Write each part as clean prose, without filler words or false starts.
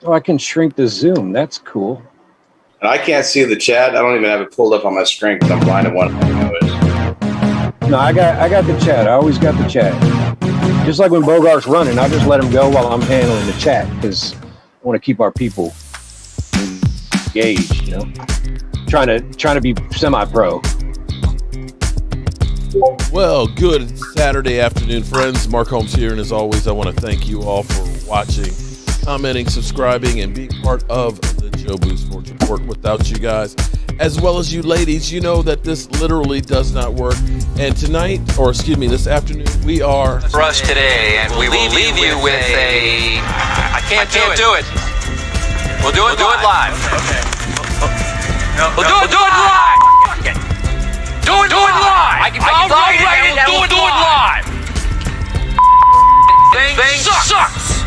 Oh, I can shrink the Zoom. That's cool. And I can't see the chat. I don't even have it pulled up on my screen because I'm blind to one. No, I got the chat. I always got the chat. Just like when Bogart's running, I just let him go while I'm handling the chat because I want to keep our people engaged. Trying to be semi-pro. Well, good Saturday afternoon, friends. Mark Holmes here, and as always, I want to thank you all for watching, commenting, subscribing, and being part of the Jobu Sports Report. Without you guys, as well as you ladies, you know that this literally does not work. And tonight, or excuse me, this afternoon, we are for us today, and we will leave you with a. I can't do it. We'll do it live. Okay. We'll do it live. Do it live. I'll write it and we'll do it live. Thing sucks.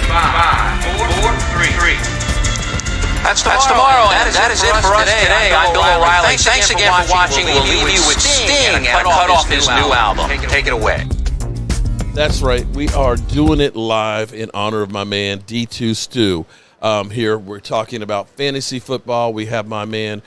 5, 4, 3. That's tomorrow. That is it for us today. I'm Bill O'Reilly. Thanks again for watching. We'll leave you with Sting and cut off his new album. Take it away. That's right. We are doing it live in honor of my man D2 Stu. Here we're talking about fantasy football. We have my man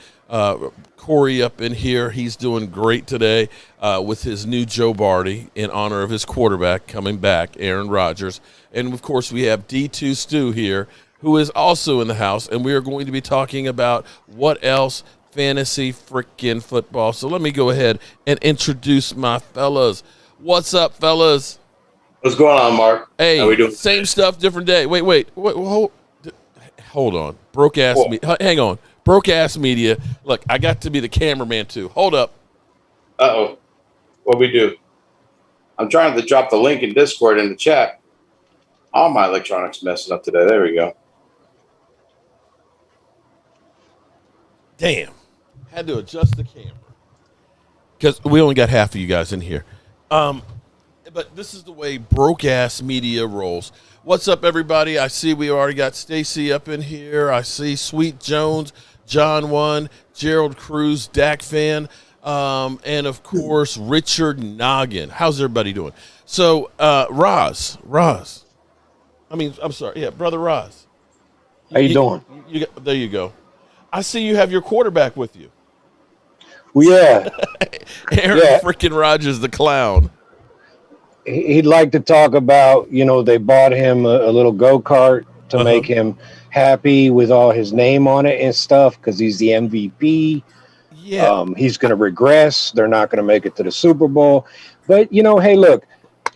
Corey up in here. He's doing great today with his new Joe Barty in honor of his quarterback coming back, Aaron Rodgers. And, of course, we have D2 Stu here, who is also in the house, and we are going to be talking about what else fantasy freaking football. So let me go ahead and introduce my fellas. What's up, fellas? What's going on, Mark? Hey, how we doing? Same stuff, different day. Wait, hold on. Hang on. Broke-ass media. Look, I got to be the cameraman, too. Hold up. Uh-oh. What we do? I'm trying to drop the link in Discord in the chat. All my electronics messing up today. There we go. Damn. Had to adjust the camera. Because we only got half of you guys in here. But this is the way broke-ass media rolls. What's up, everybody? I see we already got Stacy up in here. I see Sweet Jones, John One, Gerald Cruz, Dak Fan, and, of course, Richard Noggin. How's everybody doing? So, Roz. I'm sorry. Yeah, Brother Roz. How you doing? There you go. I see you have your quarterback with you. Well, yeah. Aaron freaking Rodgers, the clown. He'd like to talk about, they bought him a little go-kart to make him happy with all his name on it and stuff because he's the MVP. Yeah. He's going to regress. They're not going to make it to the Super Bowl. But, hey, look,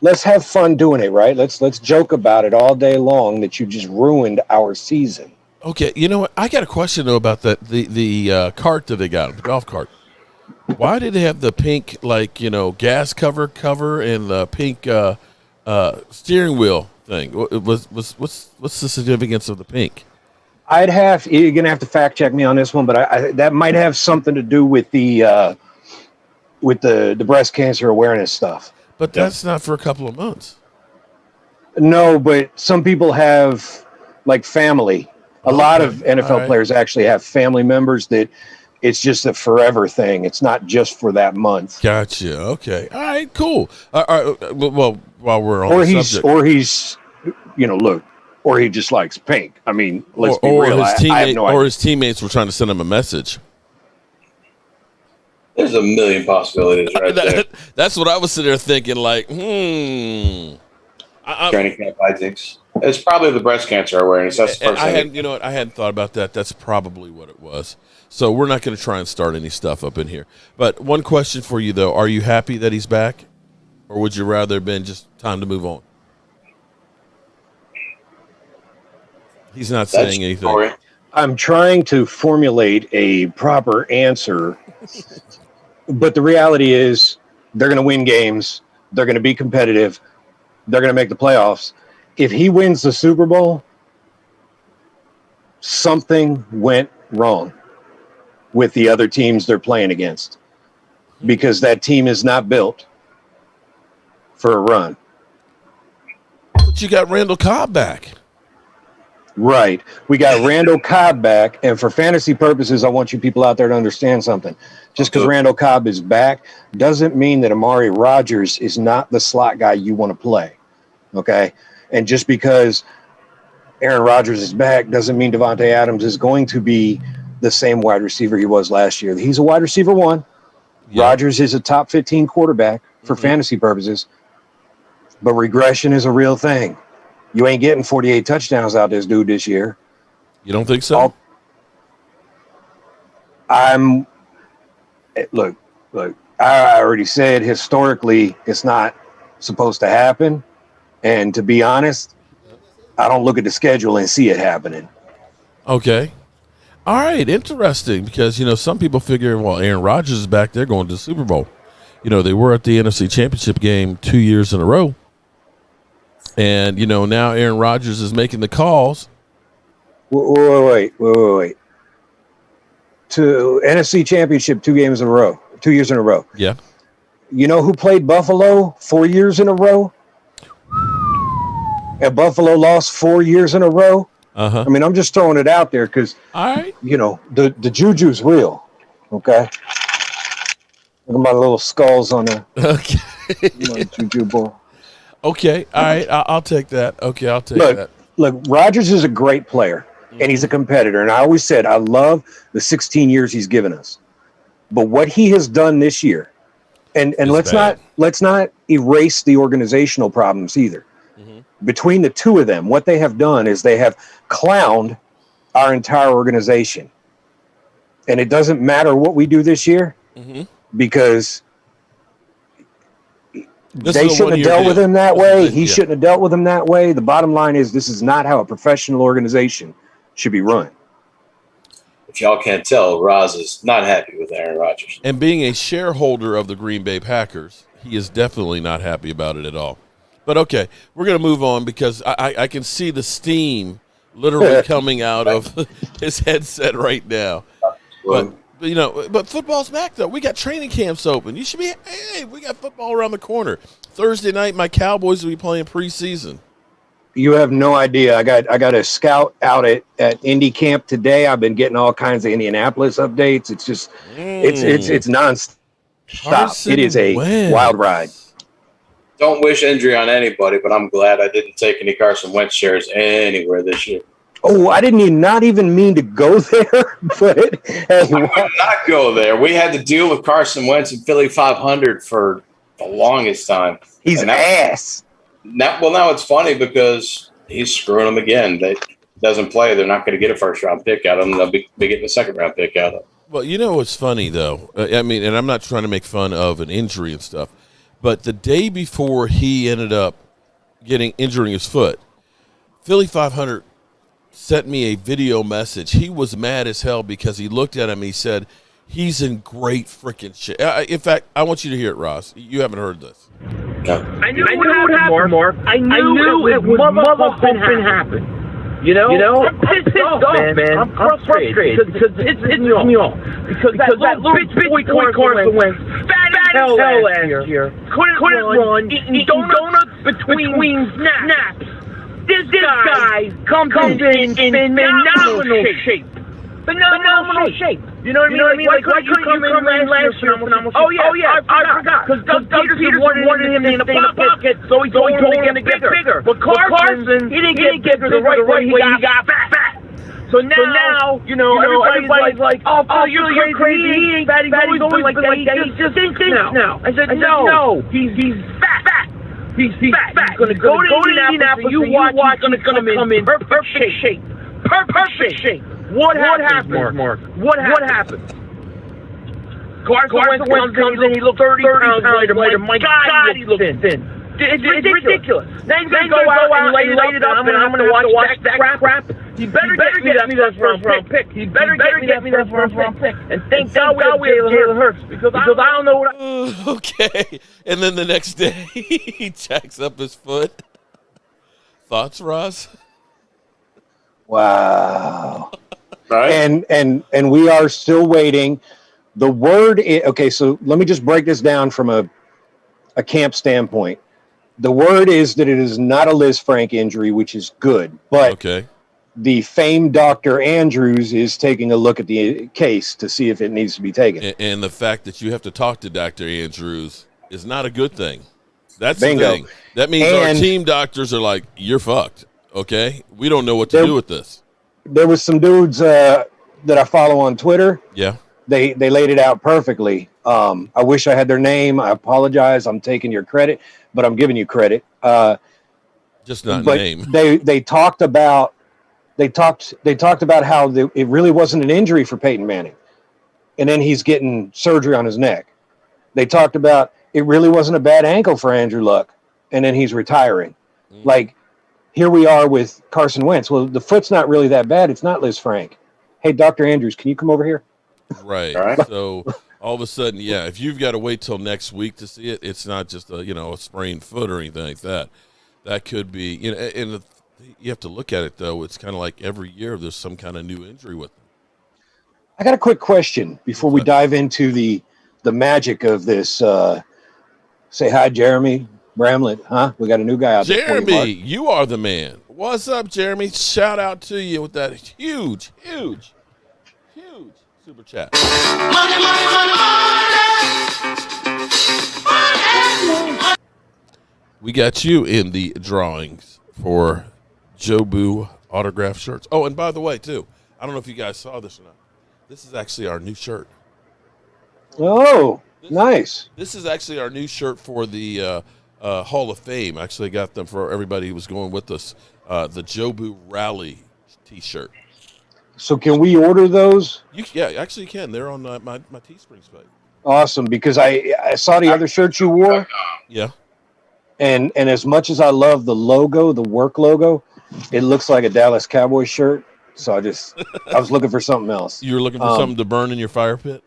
let's have fun doing it, right? Let's joke about it all day long that you just ruined our season. Okay, you know what? I got a question, though, about the cart that they got, the golf cart. Why did they have the pink, gas cover and the pink steering wheel thing? What's the significance of the pink? You're going to have to fact check me on this one, but that might have something to do with the breast cancer awareness stuff. But that's not for a couple of months. No, but some people have family. A lot of NFL players actually have family members that it's just a forever thing. It's not just for that month. Gotcha. Okay. All right. Cool. All right. Well, while we're on the subject, or he just likes pink. I mean, let's be real. I have no idea. His teammates were trying to send him a message. There's a million possibilities right there. That's what I was sitting there thinking. Training camp hijinks. It's probably the breast cancer awareness. That's the first thing. I hadn't thought about that. That's probably what it was. So we're not going to try and start any stuff up in here. But one question for you, though. Are you happy that he's back? Or would you rather have been just time to move on? He's not saying anything. Story. I'm trying to formulate a proper answer. But the reality is they're going to win games. They're going to be competitive. They're going to make the playoffs. If he wins the Super Bowl, something went wrong with the other teams they're playing against because that team is not built for a run. But you got Randall Cobb back. Right. We got Randall Cobb back. And for fantasy purposes, I want you people out there to understand something. Just because Randall Cobb is back doesn't mean that Amari Rodgers is not the slot guy you want to play. Okay. And just because Aaron Rodgers is back doesn't mean Devontae Adams is going to be the same wide receiver he was last year. He's a wide receiver one. Yeah. Rodgers is a top 15 quarterback for fantasy purposes, but regression is a real thing. You ain't getting 48 touchdowns out this dude this year. You don't think so? Look, I already said historically it's not supposed to happen. And to be honest, I don't look at the schedule and see it happening. Okay. All right. Interesting. Because, some people figure, well, Aaron Rodgers is back there going to the Super Bowl. They were at the NFC Championship game 2 years in a row. And, now Aaron Rodgers is making the calls. Wait. To NFC Championship 2 years in a row. Yeah. You know who played Buffalo 4 years in a row? And Buffalo lost 4 years in a row. I mean, I'm just throwing it out there because, the juju's real. Okay. Look at my little skulls on the juju ball. Okay. All right. I'll take that. Okay. I'll take that. Look, Rodgers is a great player and he's a competitor. And I always said, I love the 16 years he's given us. But what he has done this year, and let's not erase the organizational problems either. Between the two of them, what they have done is they have clowned our entire organization. And it doesn't matter what we do this year because they shouldn't have dealt with him that way. He shouldn't have dealt with him that way. The bottom line is this is not how a professional organization should be run. If y'all can't tell, Roz is not happy with Aaron Rodgers. And being a shareholder of the Green Bay Packers, he is definitely not happy about it at all. But okay, we're going to move on because I can see the steam literally coming out of his headset right now. But football's back though. We got training camps open. You should be. Hey, we got football around the corner. Thursday night, my Cowboys will be playing preseason. You have no idea. I got a scout out at Indy camp today. I've been getting all kinds of Indianapolis updates. It's just it's nonstop. It is a wild ride. Don't wish injury on anybody, but I'm glad I didn't take any Carson Wentz shares anywhere this year. Oh, I didn't not even mean to go there, but I would not go there. We had to deal with Carson Wentz and Philly 500 for the longest time. He's ass. Now it's funny because he's screwing them again. They doesn't play. They're not going to get a first-round pick out of him. They'll be getting a second-round pick out of him. Well, what's funny, though? I mean, and I'm not trying to make fun of an injury and stuff, but the day before he ended up injuring his foot, Philly 500 sent me a video message. He was mad as hell because he looked at him and he said, he's in great freaking shit. In fact, I want you to hear it, Ross. You haven't heard this. No. I knew it would happen, Mark. I knew it would motherfucking happen. You know? I'm pissed off, man. I'm frustrated because it's me off. Because that little bitch boy Carson Wentz, fat as hell last year, couldn't run, eating donuts between snaps. This guy comes in phenomenal shape. Phenomenal shape. You know what I mean? Why couldn't you come in last year? Oh yeah, I forgot. Because Doug Peterson wanted him in the pocket, so he told him to get bigger. But Carson, he didn't get bigger the right way. He got fat. So now, everybody's like, oh, you're crazy. He ain't fat. He's always been like that. He just thinks now. I said, no. He's fat. He's fat. He's going to go to Indianapolis, and you watch. He's going to come in perfect shape. Perfect shape. What happens, Mark? What happens? Carson Wentz comes in, he looks 30 pounds later. My God, he looks thin. It's ridiculous. Then he's going to go out and light it up, and I'm going to watch that crap. He better get me that first round pick. He better get me that first round pick. And thank God we have Jalen Hurts, because I don't know what okay. And then the next day, he jacks up his foot. Thoughts, Ross? Wow. Right. And we are still waiting. The word okay, so let me just break this down from a camp standpoint. The word is that it is not a Liz Frank injury, which is good. But the famed Dr. Andrews is taking a look at the case to see if it needs to be taken. And the fact that you have to talk to Dr. Andrews is not a good thing. That's Bingo. the thing. That means our team doctors are like, you're fucked. Okay, we don't know what to do with this. There was some dudes that I follow on Twitter. Yeah, they laid it out perfectly. I wish I had their name. I apologize. I'm taking your credit, but I'm giving you credit. just not but name. They talked about how it really wasn't an injury for Peyton Manning, and then he's getting surgery on his neck. They talked about it really wasn't a bad ankle for Andrew Luck, and then he's retiring. Like, here we are with Carson Wentz. Well, the foot's not really that bad. It's not Liz Frank. Hey, Dr. Andrews, can you come over here? Right. All right. So all of a sudden, yeah, if you've got to wait till next week to see it, it's not just a sprained foot or anything like that. That could be, and you have to look at it though. It's kind of like every year there's some kind of new injury with them. I got a quick question before we dive into the magic of this. Say hi, Jeremy Bramlett. Huh? We got a new guy out there. Jeremy, you are the man. What's up, Jeremy? Shout out to you with that huge super chat. We got you in the drawings for Jobu autograph shirts. Oh, and by the way, too, I don't know if you guys saw this or not. This is actually our new shirt. Oh, nice. This is actually our new shirt for the Hall of Fame. Actually got them for everybody who was going with us. The Jobu Rally T-shirt. So can we order those? Yeah, actually you can. They're on my Teespring site. Awesome, because I saw the other shirts you wore. Yeah. And as much as I love the logo, the work logo, it looks like a Dallas Cowboys shirt. So I was looking for something else. You were looking for something to burn in your fire pit?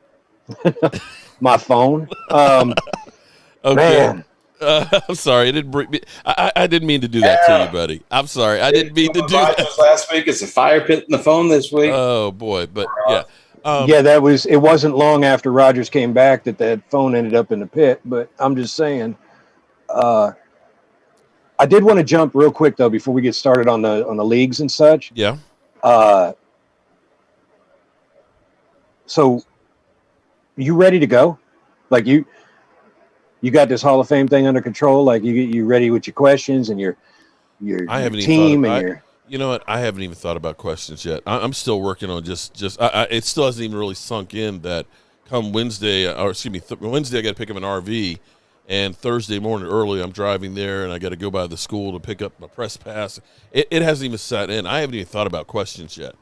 My phone. Okay. Man. I'm sorry. I didn't mean to do that to you, buddy. I'm sorry. I didn't mean to do that. Last week, it's a fire pit in the phone this week. Oh boy, but yeah. It wasn't long after Rodgers came back that phone ended up in the pit. But I'm just saying, I did want to jump real quick though before we get started on the leagues and such. Yeah. So you ready to go? Like you got this Hall of Fame thing under control? Like you ready with your questions and your I haven't team even and your. You know what? I haven't even thought about questions yet. I'm still working on just. It still hasn't even really sunk in that come Wednesday, Wednesday I got to pick up an RV, and Thursday morning early I'm driving there, and I got to go by the school to pick up my press pass. It hasn't even sat in. I haven't even thought about questions yet.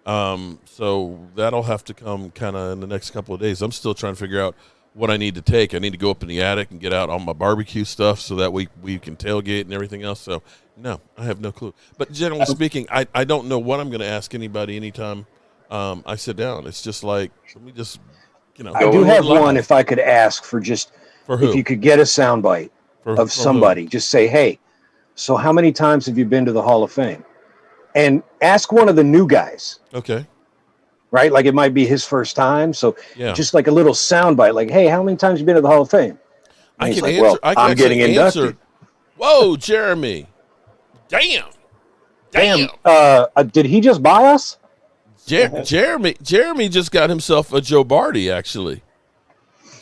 So that'll have to come kind of in the next couple of days. I'm still trying to figure out what I need to take. I need to go up in the attic and get out all my barbecue stuff so that we can tailgate and everything else. So, no, I have no clue. But generally speaking, I don't know what I'm going to ask anybody anytime I sit down. It's just like, let me just, I do have one if I could ask for just, for who? If you could get a soundbite of somebody. Just say, hey, so how many times have you been to the Hall of Fame? And ask one of the new guys. Okay. Right? Like it might be his first time. So yeah. Just like a little soundbite, like, hey, how many times have you been to the Hall of Fame? And I can like, answer. well, I can I'm getting inducted. Whoa, Jeremy. Damn. Did he just buy us? Jeremy just got himself a Joe Barty, actually.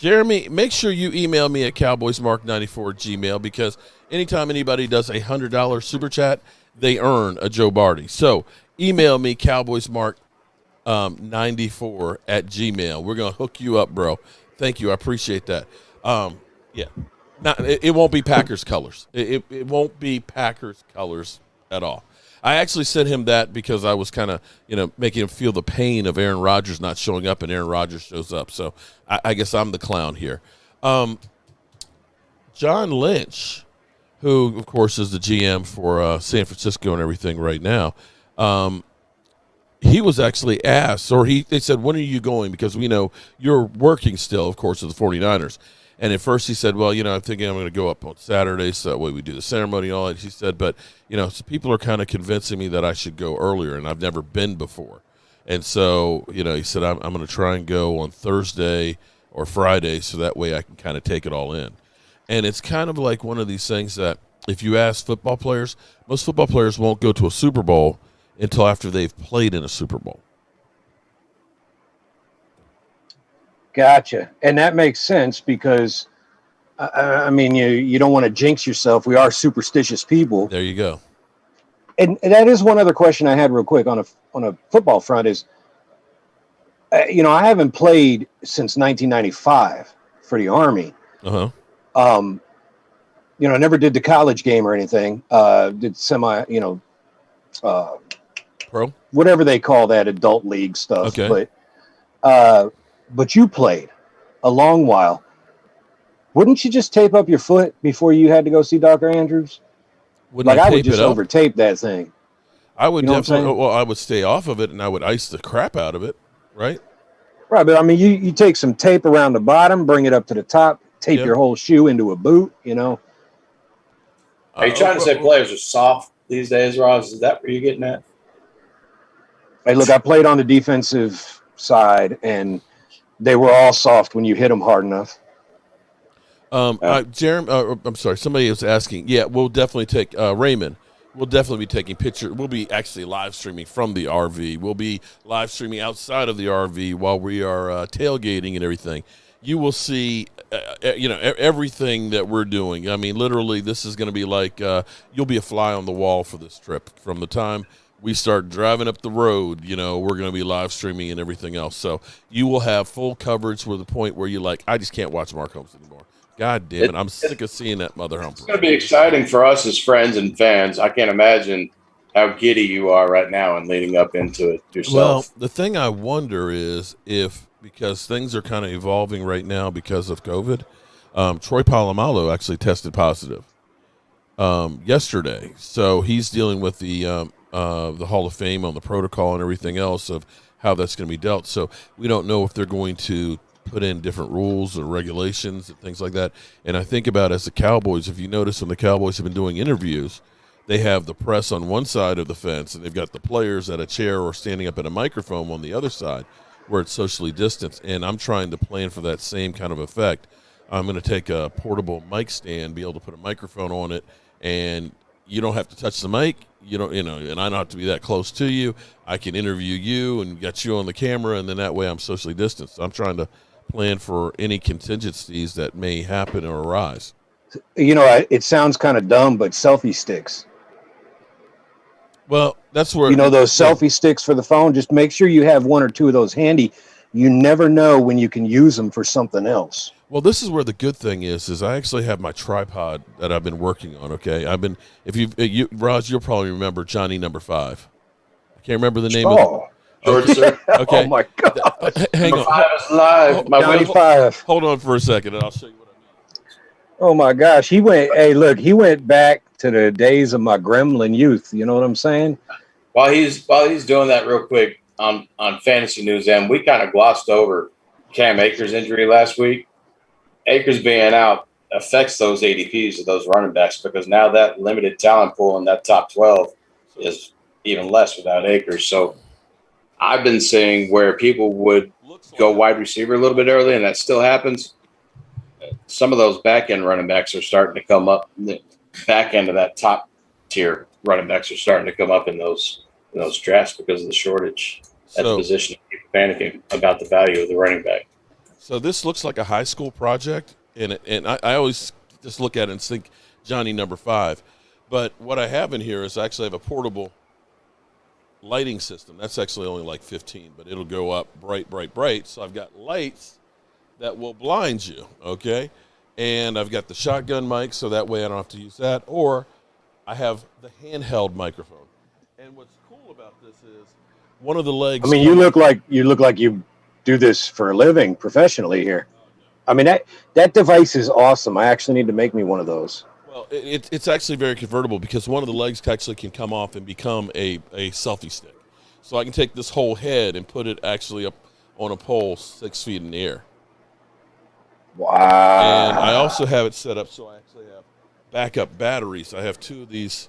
Jeremy, make sure you email me at cowboysmark94@gmail.com because anytime anybody does a $100 super chat, they earn a Joe Barty. So email me cowboysmark94@gmail.com. We're going to hook you up, bro. Thank you. I appreciate that. Yeah. It won't be Packers colors. It won't be Packers colors at all. I actually sent him that because I was kind of, making him feel the pain of Aaron Rodgers not showing up, and Aaron Rodgers shows up. So I guess I'm the clown here. John Lynch, who, of course, is the GM for San Francisco and everything right now, he was actually asked, or they said, when are you going? Because we know you're working still, of course, with the 49ers. And at first he said, well, I'm thinking I'm going to go up on Saturday, so that way we do the ceremony and all that. He said, but, so people are kind of convincing me that I should go earlier, and I've never been before. And so, he said, I'm going to try and go on Thursday or Friday so that way I can kind of take it all in. And it's kind of like one of these things that if you ask football players, most football players won't go to a Super Bowl until after they've played in a Super Bowl. Gotcha. And that makes sense because, you don't want to jinx yourself. We are superstitious people. There you go. And that is one other question I had real quick on a football front is, you know, I haven't played since 1995 for the Army. Uh-huh. You know, I never did the college game or anything. Did semi, you know, Pro? whatever they call that adult league stuff. Okay. But you played a long while. Wouldn't you just tape up your foot before you had to go see Dr. Andrews? Wouldn't I tape would just it up? over tape that thing. I would You know what I'm definitely. saying? Well, I would stay off of it, and I would ice the crap out of it. Right. Right, but I mean, you take some tape around the bottom, bring it up to the top, tape Yep. your whole shoe into a boot, you know. Are you trying to say players are soft these days, Ross? Is that where you're getting at? Hey, look, I played on the defensive side, and they were all soft when you hit them hard enough. Jeremy, I'm sorry. Somebody was asking. Yeah, we'll definitely take Raymond. We'll definitely be taking pictures. We'll be actually live streaming from the RV. We'll be live streaming outside of the RV while we are tailgating and everything. You will see, everything that we're doing. I mean, literally, this is going to be like you'll be a fly on the wall for this trip. From the time we start driving up the road, you know, we're going to be live streaming and everything else. So you will have full coverage to the point where you're like, I just can't watch Mark Holmes anymore. God damn it. I'm sick of seeing that mother humper. It's going to be exciting for us as friends and fans. I can't imagine how giddy you are right now and leading up into it yourself. Well, the thing I wonder is if, because things are kind of evolving right now because of COVID, Troy Polamalu actually tested positive yesterday. So he's dealing with the Hall of Fame on the protocol and everything else of how that's going to be dealt. So we don't know if they're going to put in different rules or regulations and things like that. And I think about as the Cowboys, if you notice when the Cowboys have been doing interviews, they have the press on one side of the fence and they've got the players at a chair or standing up at a microphone on the other side where it's socially distanced. And I'm trying to plan for that same kind of effect. I'm going to take a portable mic stand, be able to put a microphone on it, and you don't have to touch the mic. And I don't have to be that close to you. I can interview you and get you on the camera, and then that way I'm socially distanced. So I'm trying to plan for any contingencies that may happen or arise. You know, it sounds kind of dumb, but selfie sticks. Well, that's where, you know, those selfie sticks for the phone, just make sure you have one or two of those handy. You never know when you can use them for something else. Well, this is where the good thing is I actually have my tripod that I've been working on. Okay. Raj, you'll probably remember Johnny number 5. I can't remember the name of it. George, sir. Okay. Oh my God. Hang Number on. 5 is live. My Johnny wheel- 5. Hold on for a second and I'll show you what I mean. Oh my gosh. He went back to the days of my gremlin youth. You know what I'm saying? While he's doing that real quick on Fantasy News, and we kind of glossed over Cam Akers' injury last week. Akers being out affects those ADPs of those running backs because now that limited talent pool in that top 12 is even less without Akers. So I've been seeing where people would go wide receiver a little bit early, and that still happens. Some of those back end running backs are starting to come up. The back end of that top tier running backs are starting to come up in those drafts because of the shortage at the position. People panicking about the value of the running back. So this looks like a high school project, and I always just look at it and think Johnny number 5. But what I have in here is I actually have a portable lighting system. That's actually only like 15, but it'll go up bright, bright, bright. So I've got lights that will blind you, okay? And I've got the shotgun mic, so that way I don't have to use that. Or I have the handheld microphone. And what's cool about this is one of the legs. I mean, you look like you do this for a living professionally here. I mean, that device is awesome. I actually need to make me one of those. Well, it's actually very convertible because one of the legs actually can come off and become a selfie stick. So I can take this whole head and put it actually up on a pole 6 feet in the air. Wow. And I also have it set up so I actually have backup batteries. I have 2 of these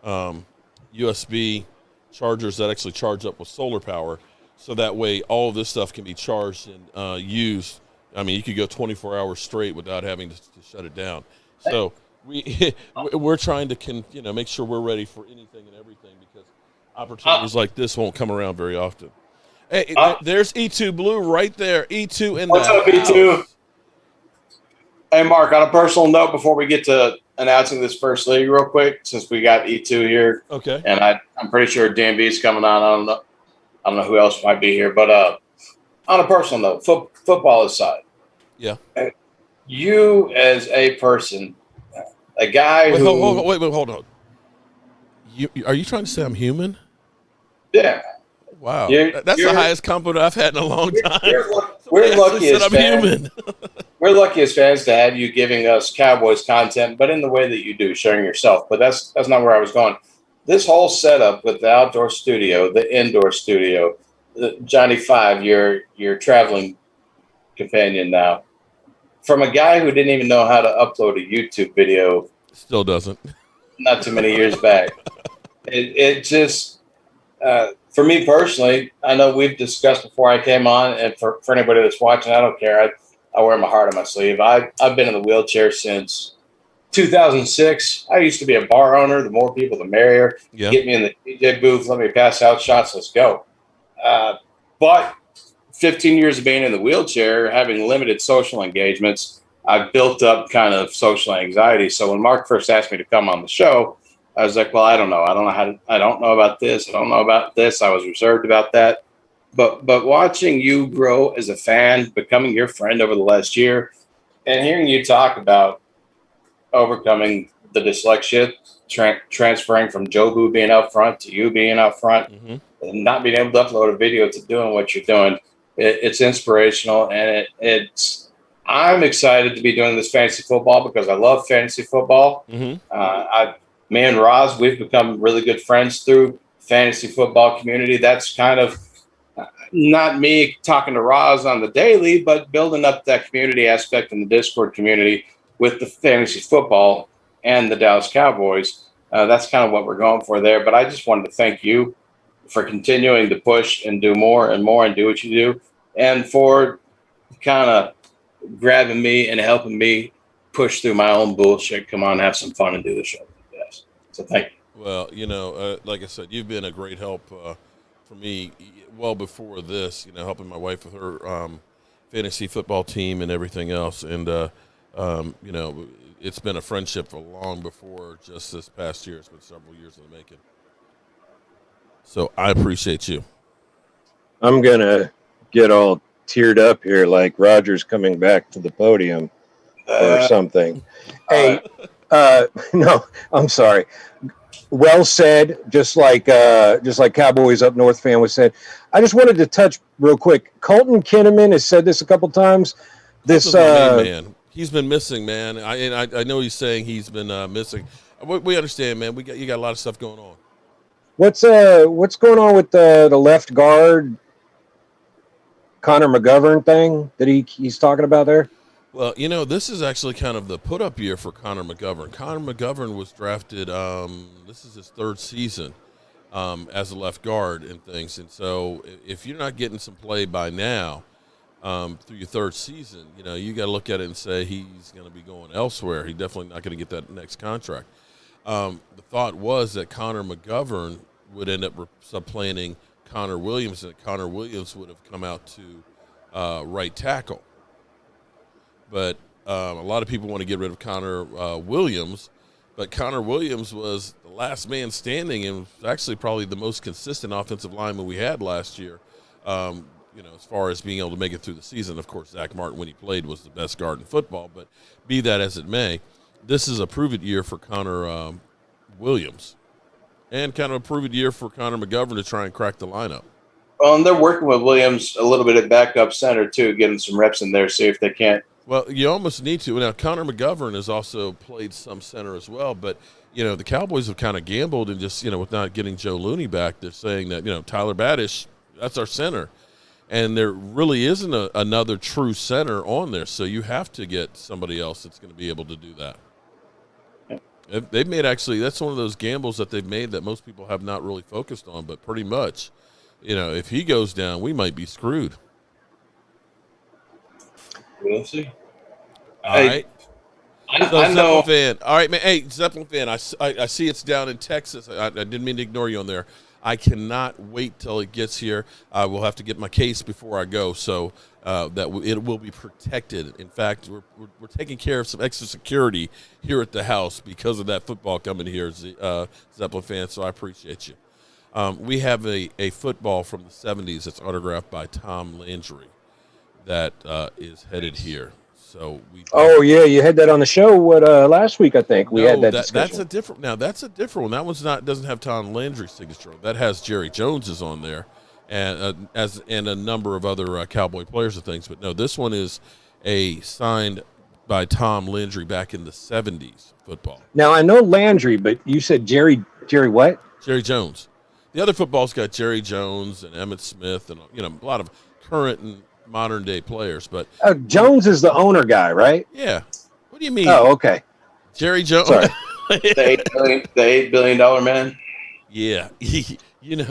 USB chargers that actually charge up with solar power. So that way all of this stuff can be charged and used. I mean, you could go 24 hours straight without having to shut it down. So we're trying to make sure we're ready for anything and everything because opportunities like this won't come around very often. Hey, there's E2 Blue right there. E2 in What's up, house. E2? Hey, Mark, on a personal note, before we get to announcing this first league real quick since we got E2 here. Okay. And I'm pretty sure Dan B's coming on. I don't know who else might be here, but on a personal note, football aside. Yeah. You as a person, a guy wait, who hold on. Are you trying to say I'm human? Yeah. Wow. That's the highest compliment I've had in a long time. We're lucky as I'm fans. human. We're lucky as fans to have you giving us Cowboys content, but in the way that you do, sharing yourself. But that's not where I was going. This whole setup with the outdoor studio, the indoor studio, Johnny Five, your traveling companion now, from a guy who didn't even know how to upload a YouTube video, still doesn't. Not too many years back. It just, for me personally, I know we've discussed before I came on, and for anybody that's watching, I don't care. I wear my heart on my sleeve. I've been in the wheelchair since 2006. I used to be a bar owner. The more people, the merrier. Yeah. Get me in the DJ booth. Let me pass out shots. Let's go. But 15 years of being in the wheelchair, having limited social engagements, I've built up kind of social anxiety. So when Mark first asked me to come on the show, I was like, well, I don't know. I don't know about this. I don't know about this. I was reserved about that. But watching you grow as a fan, becoming your friend over the last year, and hearing you talk about overcoming the dyslexia, transferring from Jobu being out front to you being out front, and not being able to upload a video to doing what you're doing, it's inspirational. And I'm excited to be doing this fantasy football because I love fantasy football. Me and Roz, we've become really good friends through fantasy football community. That's kind of not me talking to Roz on the daily, but building up that community aspect in the Discord community with the fantasy football and the Dallas Cowboys. That's kind of what we're going for there. But I just wanted to thank you for continuing to push and do more and more and do what you do, and for kind of grabbing me and helping me push through my own bullshit. Come on, have some fun and do the show. Yes. So thank you. Well, like I said, you've been a great help for me well before this, helping my wife with her fantasy football team and everything else. And, it's been a friendship for long before just this past year. It's been several years in the making. So I appreciate you. I'm going to get all teared up here like Rodgers coming back to the podium or something. Hey, no, I'm sorry. Well said, just like Cowboys Up North fan was said. I just wanted to touch real quick. Colton Kinnaman has said this a couple times. This man, he's been missing, man. I know he's saying he's been missing. We understand, man. You got a lot of stuff going on. What's going on with the left guard Connor McGovern thing that he's talking about there? Well, this is actually kind of the put-up year for Connor McGovern. Connor McGovern was drafted, this is his third season as a left guard and things. And so if you're not getting some play by now through your third season, you got to look at it and say he's going to be going elsewhere. He's definitely not going to get that next contract. The thought was that Connor McGovern would end up supplanting Connor Williams, and Connor Williams would have come out to right tackle. But a lot of people want to get rid of Connor Williams, but Connor Williams was the last man standing and was actually probably the most consistent offensive lineman we had last year, as far as being able to make it through the season. Of course, Zach Martin, when he played, was the best guard in football, but be that as it may, this is a prove-it year for Connor Williams and kind of a prove-it year for Connor McGovern to try and crack the lineup. Well, and they're working with Williams a little bit at backup center, too, getting some reps in there, see if they can't. Well, you almost need to. Now, Connor McGovern has also played some center as well, but, the Cowboys have kind of gambled and just, with not getting Joe Looney back, they're saying that, Tyler Badish, that's our center. And there really isn't another true center on there, so you have to get somebody else that's going to be able to do that. They've made that's one of those gambles that they've made that most people have not really focused on, but pretty much, if he goes down, we might be screwed. We'll see. All right. I know. Zeppelin fan. All right, man. Hey, Zeppelin fan. I see it's down in Texas. I didn't mean to ignore you on there. I cannot wait till it gets here. I will have to get my case before I go, so that it will be protected. In fact, we're taking care of some extra security here at the house because of that football coming here, Zeppelin fan. So I appreciate you. We have a football from the 70s that's autographed by Tom Landry that is headed here. So Oh yeah, you had that on the show. Last week I think we had that discussion. That's a different one. That one's doesn't have Tom Landry's signature. That has Jerry Jones's on there, and and a number of other Cowboy players and things. But no, this one is a signed by Tom Landry back in the 70s football. Now I know Landry, but you said Jerry what? Jerry Jones. The other football's got Jerry Jones and Emmitt Smith and a lot of current and modern day players, but Jones is the owner guy, right? Yeah. What do you mean? Oh, okay. Jerry Jones. Sorry. The $8 billion man. Yeah. you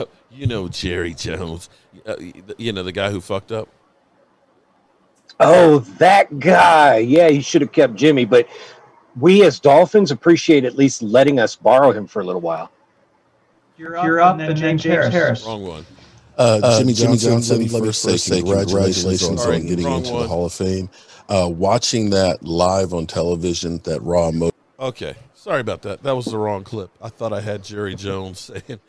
know Jerry Jones. The guy who fucked up. Oh, that guy. Yeah, he should have kept Jimmy, but we as Dolphins appreciate at least letting us borrow him for a little while. You're up, and then James Harris. Wrong one. Jimmy Johnson, let me say congratulations on getting into the Hall of Fame. Watching that live on television, that raw emotion. Okay, sorry about that. That was the wrong clip. I thought I had Jerry Jones saying,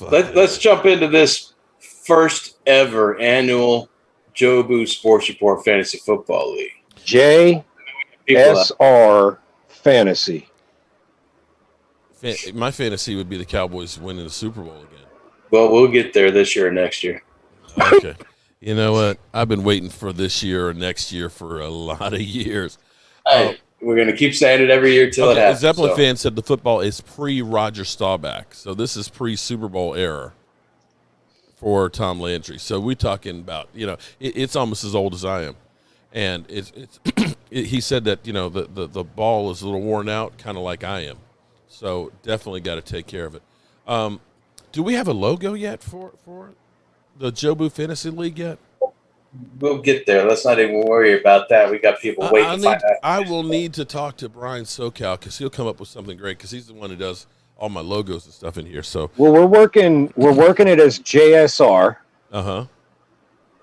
Let's jump into this first ever annual Jobu Sports Report Fantasy Football League. JSR Fantasy. My fantasy would be the Cowboys winning the Super Bowl again. Well, we'll get there this year or next year. Okay. You know what? I've been waiting for this year or next year for a lot of years. Hey, we're going to keep saying it every year till it happens. The Zeppelin fan said the football is pre-Rodgers Staubach. So this is pre-Super Bowl era for Tom Landry. So we're talking about, it's almost as old as I am. And he said that, the ball is a little worn out, kind of like I am. So definitely got to take care of it. Do we have a logo yet for the Jobu Fantasy League yet? We'll get there. Let's not even worry about that. We got people waiting to find out. I will need to talk to Brian SoCal because he'll come up with something great because he's the one who does all my logos and stuff in here. So we're working it as JSR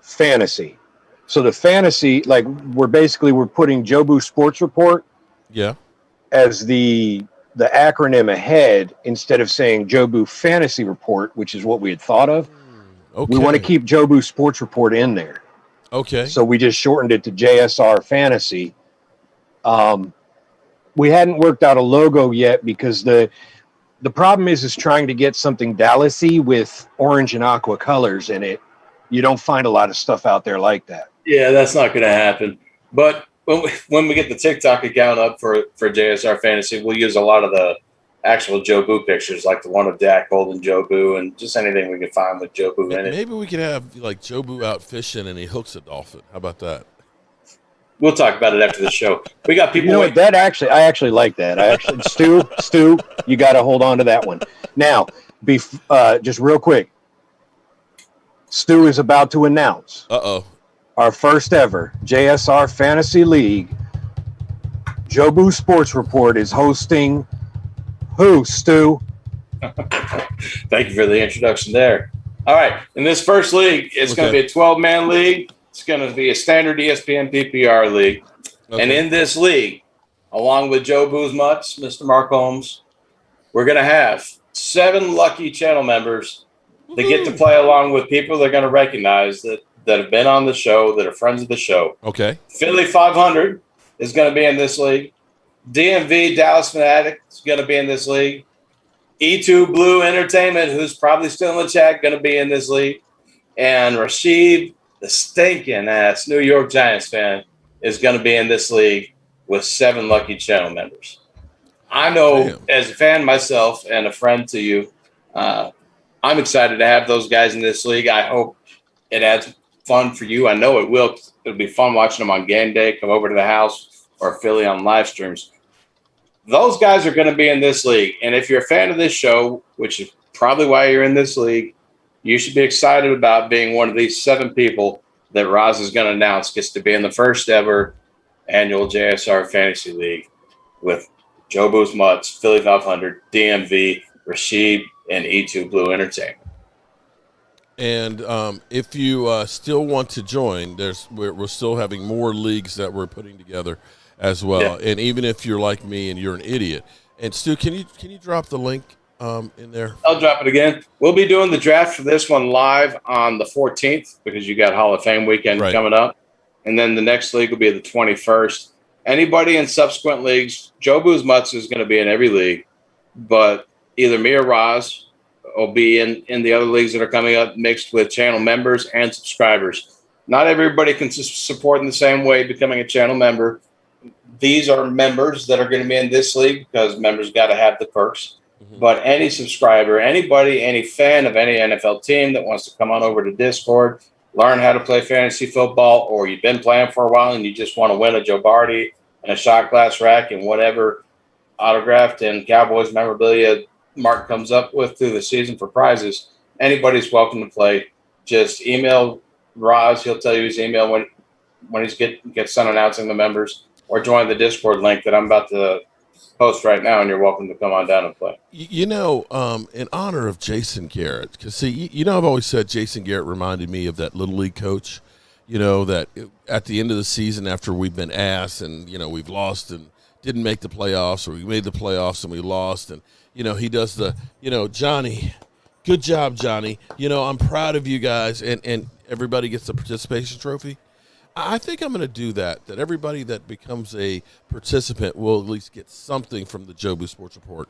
Fantasy. So the fantasy, like we're putting Jobu Sports Report as the acronym ahead instead of saying Jobu Fantasy Report, which is what we had thought of. Okay. We want to keep Jobu Sports Report in there. Okay. So we just shortened it to JSR Fantasy. We hadn't worked out a logo yet because the problem is trying to get something Dallas-y with orange and aqua colors in it. You don't find a lot of stuff out there like that. Yeah, that's not going to happen. But when we get the TikTok account up for JSR Fantasy, we'll use a lot of the actual Jobu pictures, like the one of Dak holding Jobu and just anything we can find with Jobu in it. Maybe we could have like Jobu out fishing and he hooks a dolphin. How about that? We'll talk about it after the show. We got people. I actually like that. Stu, you got to hold on to that one. Now, just real quick, Stu is about to announce. Our first ever JSR Fantasy League Jobu Sports Report is hosting who, Stu? Thank you for the introduction there. All right. In this first league, it's going to be a 12-man league. It's going to be a standard ESPN PPR league. Okay. And in this league, along with Jobu's Mutts, Mr. Mark Holmes, we're going to have 7 lucky channel members that get to play along with people they're going to recognize that have been on the show, that are friends of the show. Okay. Philly 500 is going to be in this league. DMV Dallas Fanatic is going to be in this league. E2 Blue Entertainment, who's probably still in the chat, going to be in this league. And Rashid, the stinking ass New York Giants fan, is going to be in this league with 7 lucky channel members. I know as a fan myself and a friend to you, I'm excited to have those guys in this league. I hope it adds fun for you. I know it will. It'll be fun watching them on game day, come over to the house, or Philly on live streams. Those guys are going to be in this league. And if you're a fan of this show, which is probably why you're in this league, you should be excited about being one of these 7 people that Roz is going to announce gets to be in the first ever annual JSR Fantasy League with Jobu's Mutts, Philly 500, DMV, Rashid, and E2 Blue Entertainment. And if you still want to join, we're still having more leagues that we're putting together as well. Yeah. And even if you're like me and you're an idiot, and Stu, can you drop the link in there? I'll drop it again. We'll be doing the draft for this one live on the 14th because you got Hall of Fame weekend coming up. And then the next league will be the 21st. Anybody in subsequent leagues, Jobu's Mutts is going to be in every league, but either me or Roz will be in the other leagues that are coming up, mixed with channel members and subscribers. Not everybody can support in the same way becoming a channel member. These are members that are going to be in this league because members got to have the perks. Mm-hmm. But any subscriber, anybody, any fan of any NFL team that wants to come on over to Discord, learn how to play fantasy football, or you've been playing for a while and you just want to win a Joe Barty and a shot glass rack and whatever autographed and Cowboys memorabilia Mark comes up with through the season for prizes, anybody's welcome to play. Just email Roz. He'll tell you his email when he gets done announcing the members, or join the Discord link that I'm about to post right now, and you're welcome to come on down and play. In honor of Jason Garrett, because I've always said Jason Garrett reminded me of that Little League coach, that at the end of the season after we've been ass and, we've lost and didn't make the playoffs, or we made the playoffs and we lost, and, he does the, Johnny, good job, Johnny. I'm proud of you guys, and everybody gets a participation trophy. I think I'm going to do that everybody that becomes a participant will at least get something from the Jobu Sports Report,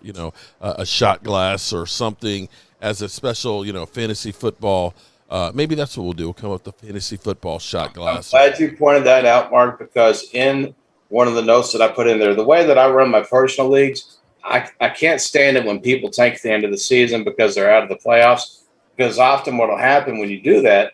a shot glass or something as a special, fantasy football. Maybe that's what we'll do. We'll come up with the fantasy football shot glass. I'm glad you pointed that out, Mark, because in one of the notes that I put in there, the way that I run my personal leagues, I can't stand it when people tank at the end of the season because they're out of the playoffs, because often what will happen when you do that,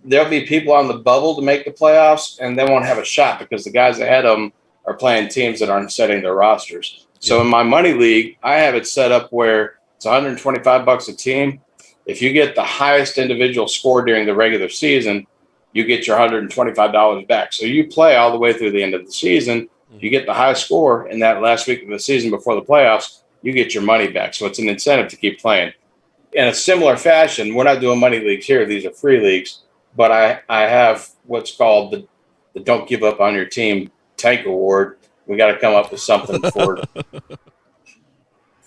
there'll be people on the bubble to make the playoffs, and they won't have a shot because the guys ahead of them are playing teams that aren't setting their rosters. So in my money league, I have it set up where it's $125 a team. If you get the highest individual score during the regular season, you get your $125 back. So you play all the way through the end of the season. You get the high score in that last week of the season before the playoffs, you get your money back. So it's an incentive to keep playing. In a similar fashion, we're not doing money leagues here. These are free leagues. But I have what's called the Don't Give Up on Your Team Tank Award. We got to come up with something for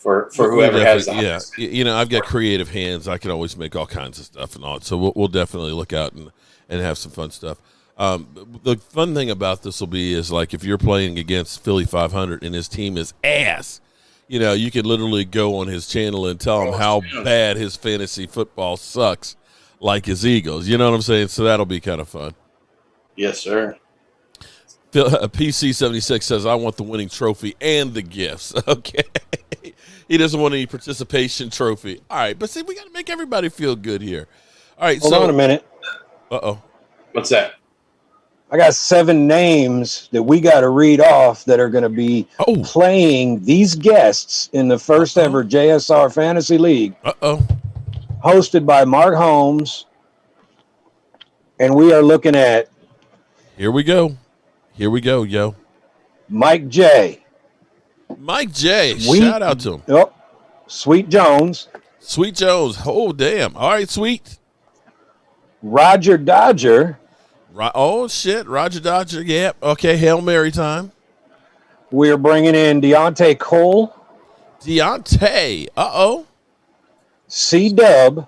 whoever has that. Yeah, I've got creative hands. I can always make all kinds of stuff and all. So we'll definitely look out and have some fun stuff. The fun thing about this will be is like if you're playing against Philly 500 and his team is ass, you can literally go on his channel and tell him how bad his fantasy football sucks. Like his Eagles, you know what I'm saying? So that'll be kind of fun. Yes, sir. PC76 says, I want the winning trophy and the gifts. Okay. He doesn't want any participation trophy. All right. But see, we got to make everybody feel good here. All right. Hold on a minute. Uh-oh. What's that? I got 7 names that we got to read off that are going to be playing these guests in the first ever JSR Fantasy League. Hosted by Mark Holmes, and we are looking at. Here we go, yo. Mike J. Shout out to him. Yep. Sweet Jones. Oh, damn. All right, Sweet. Roger Dodger. Oh, shit. Roger Dodger. Yep. Yeah. Okay. Hail Mary time. We're bringing in Deontay Cole. Uh-oh. C-Dub.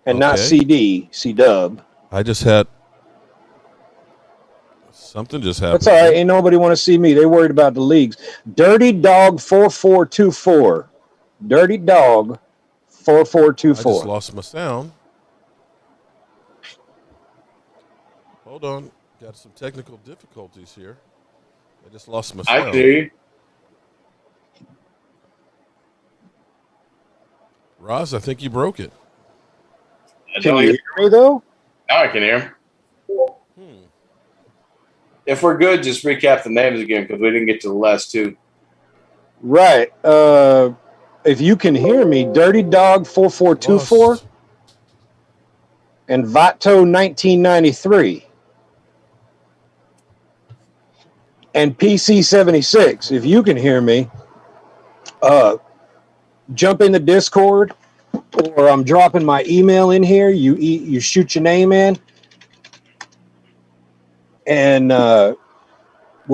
And not CD, C-Dub. I just had something just happened. That's all right. Ain't nobody want to see me. They worried about the leagues. Dirty Dog 4424. Dirty Dog 4424. I just lost my sound. Hold on. Got some technical difficulties here. I just lost my sound. I do. Roz, I think you broke it. Can you hear me, though? Now I can hear him. If we're good, just recap the names again because we didn't get to the last 2. Right. If you can hear me, Dirty Dog 4424. and Vato 1993 and PC 76. If you can hear me, jump in the Discord, or I'm dropping my email in here. You shoot your name in, and